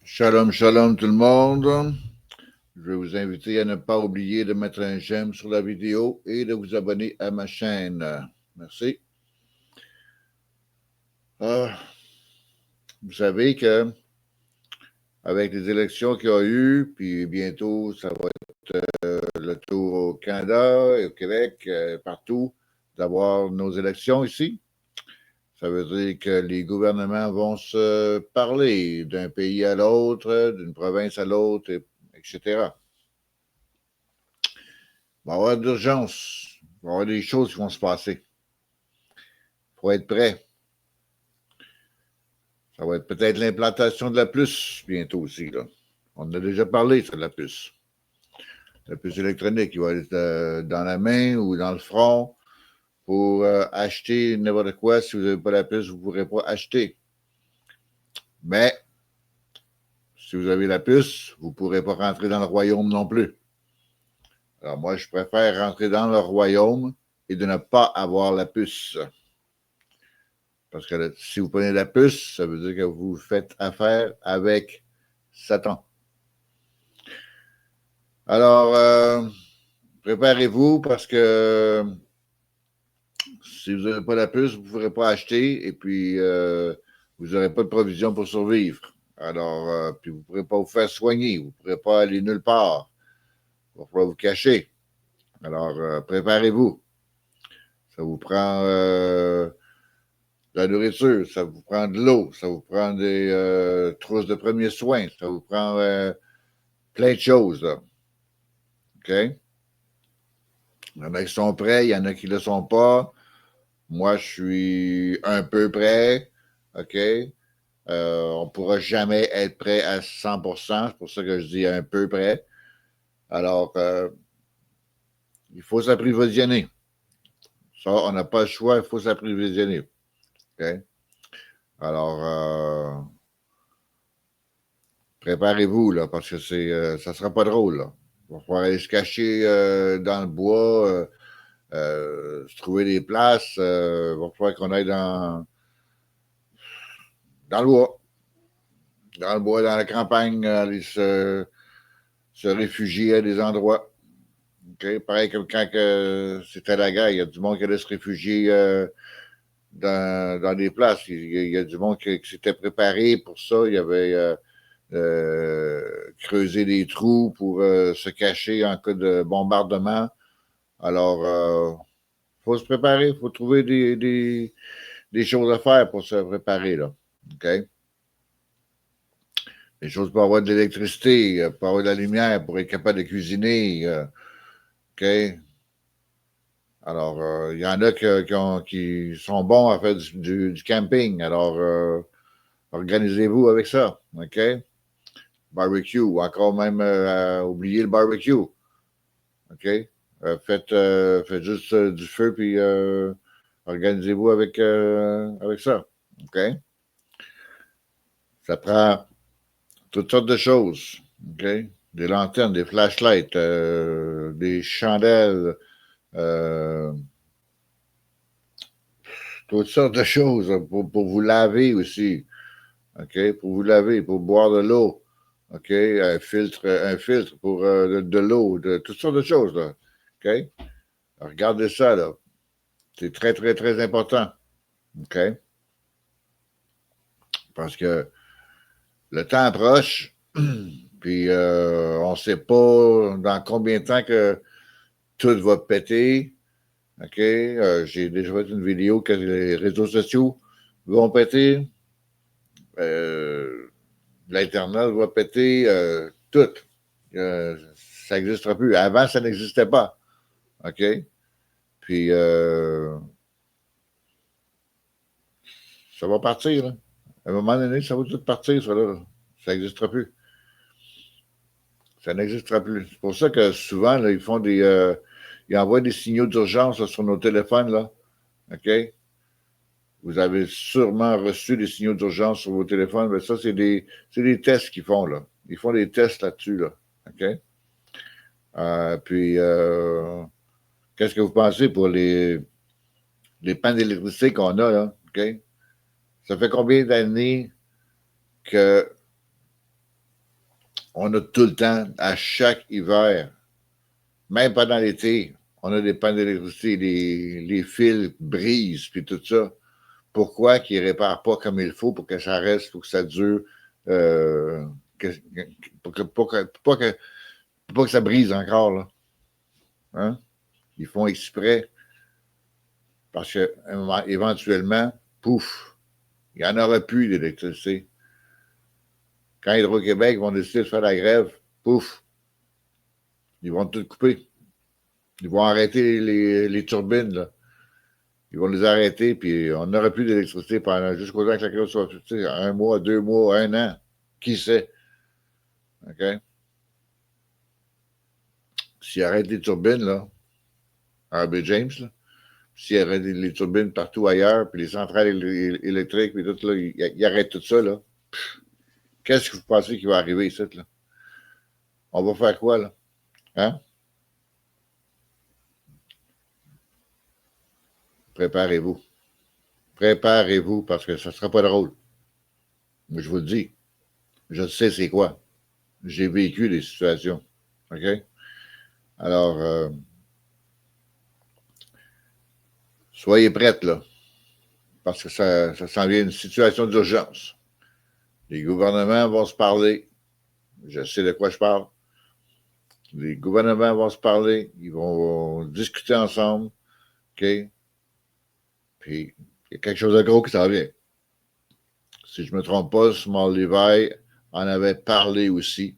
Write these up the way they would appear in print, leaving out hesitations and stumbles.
Shalom, shalom tout le monde. Je vais vous inviter à ne pas oublier de mettre un j'aime sur la vidéo et de vous abonner à ma chaîne. Merci. Ah, vous savez que avec les élections qu'il y a eu, puis bientôt ça va être le tour au Canada et au Québec, partout, d'avoir nos élections ici. Ça veut dire que les gouvernements vont se parler d'un pays à l'autre, d'une province à l'autre, etc. Il va y avoir d'urgence. Il va y avoir des choses qui vont se passer. Il faut être prêt. Ça va être peut-être l'implantation de la puce bientôt aussi. Là. On en a déjà parlé sur la puce. La puce électronique qui va être dans la main ou dans le front pour acheter n'importe quoi. Si vous n'avez pas la puce, vous ne pourrez pas acheter. Mais si vous avez la puce, vous ne pourrez pas rentrer dans le royaume non plus. Alors moi, je préfère rentrer dans le royaume et de ne pas avoir la puce. Parce que si vous prenez la puce, ça veut dire que vous faites affaire avec Satan. Alors, préparez-vous parce que si vous n'avez pas la puce, vous ne pourrez pas acheter et puis vous n'aurez pas de provision pour survivre. Alors, puis vous ne pourrez pas vous faire soigner, vous ne pourrez pas aller nulle part. Il va falloir vous cacher. Alors, préparez-vous. Ça vous prend de la nourriture, ça vous prend de l'eau, ça vous prend des trousses de premiers soins, ça vous prend plein de choses. Là. OK? Il y en a qui sont prêts, il y en a qui ne le sont pas. Moi, je suis un peu prêt. OK? On ne pourra jamais être prêt à 100%. C'est pour ça que je dis un peu prêt. Alors, il faut s'approvisionner. Ça, on n'a pas le choix, il faut s'approvisionner. OK? Alors, préparez-vous, là, parce que ça ne sera pas drôle. Là. Il va falloir aller se cacher dans le bois, se trouver des places. Il va falloir qu'on aille dans le bois. Dans le bois, dans la campagne, aller se réfugier à des endroits. Okay? Pareil comme quand c'était la guerre, il y a du monde qui allait se réfugier dans des places. Il y a du monde qui s'était préparé pour ça. Il y avait creusé des trous pour se cacher en cas de bombardement. Alors, il faut se préparer, il faut trouver des choses à faire pour se préparer. Là. OK? Des choses pour avoir de l'électricité, pour avoir de la lumière, pour être capable de cuisiner. OK? Alors, il y en a qui sont bons à faire du camping. Alors, organisez-vous avec ça. OK? Barbecue, ou encore même oubliez le barbecue. OK? Faites juste du feu, puis organisez-vous avec ça. OK? Ça prend toutes sortes de choses. OK? Des lanternes, des flashlights, des chandelles, euh, toutes sortes de choses pour vous laver aussi. OK? Pour vous laver, pour boire de l'eau. OK? Un filtre pour de l'eau, toutes sortes de choses. Là. OK? Alors, regardez ça, là. C'est très, très, très important. OK? Parce que le temps approche, puis on ne sait pas dans combien de temps que tout va péter. OK? J'ai déjà fait une vidéo que les réseaux sociaux vont péter. L'Internet va péter. Tout. Ça n'existera plus. Avant, ça n'existait pas. OK? Puis, ça va partir. Là. À un moment donné, ça va tout partir, ça. Là. Ça n'existera plus. Ça n'existera plus. C'est pour ça que souvent, là, ils envoient des signaux d'urgence là, sur nos téléphones. Là. OK? Vous avez sûrement reçu des signaux d'urgence sur vos téléphones. Mais ça, c'est des tests qu'ils font. Là. Ils font des tests là-dessus. Là. OK? Puis, qu'est-ce que vous pensez pour les pannes d'électricité qu'on a? Là? OK? Ça fait combien d'années que On a tout le temps, à chaque hiver, même pendant l'été, on a des pannes d'électricité, les fils brisent, puis tout ça. Pourquoi qu'ils ne réparent pas comme il faut pour que ça reste, pour que ça dure, pour que ça brise encore, là. Hein? Ils font exprès parce que éventuellement, pouf, il n'y en aura plus d'électricité. Quand Hydro-Québec vont décider de faire la grève, pouf, ils vont tout couper. Ils vont arrêter les turbines, là. Ils vont les arrêter, puis on n'aura plus d'électricité pendant jusqu'au temps que la grève soit un mois, 2 mois, 1 an. Qui sait? OK? S'ils arrêtent les turbines, là, à B. James, là, s'ils arrêtent les turbines partout ailleurs, puis les centrales électriques, puis tout, là, ils arrêtent tout ça, là. Qu'est-ce que vous pensez qui va arriver ici, là? On va faire quoi, là? Hein? Préparez-vous. Préparez-vous parce que ça ne sera pas drôle. Mais je vous le dis. Je sais c'est quoi. J'ai vécu des situations. OK? Alors, soyez prêtes, là. Parce que ça s'en vient une situation d'urgence. Les gouvernements vont se parler. Je sais de quoi je parle. Les gouvernements vont se parler. Ils vont discuter ensemble. OK? Puis, il y a quelque chose de gros qui s'en vient. Si je ne me trompe pas, Small Levi en avait parlé aussi.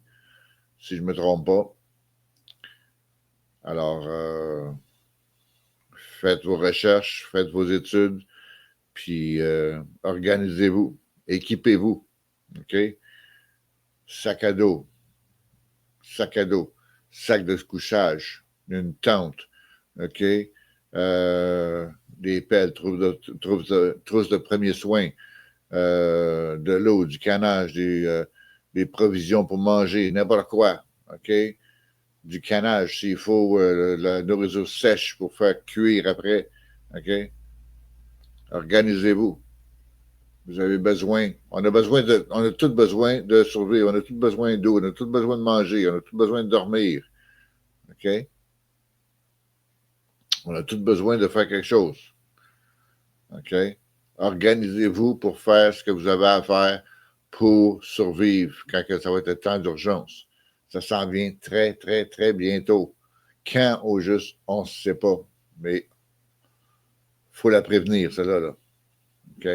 Si je ne me trompe pas. Alors, faites vos recherches, faites vos études, puis organisez-vous, équipez-vous. OK? Sac à dos, sac de couchage, une tente, OK? Des pelles, trousses de premiers soins, de l'eau, du canage, des provisions pour manger, n'importe quoi, OK? Du canage, s'il faut, la nourriture sèche pour faire cuire après, OK? Organisez-vous. Vous avez besoin, on a tout besoin de survivre, on a tout besoin d'eau, on a tout besoin de manger, on a tout besoin de dormir. OK? On a tout besoin de faire quelque chose. OK? Organisez-vous pour faire ce que vous avez à faire pour survivre quand ça va être le temps d'urgence. Ça s'en vient très, très, très bientôt. Quand au juste, on ne sait pas. Mais il faut la prévenir, cela, là. OK?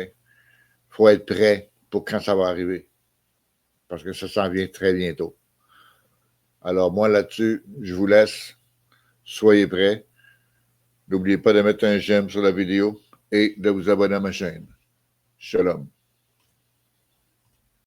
Il faut être prêt pour quand ça va arriver. Parce que ça s'en vient très bientôt. Alors, moi, là-dessus, je vous laisse. Soyez prêts. N'oubliez pas de mettre un j'aime sur la vidéo et de vous abonner à ma chaîne. Shalom.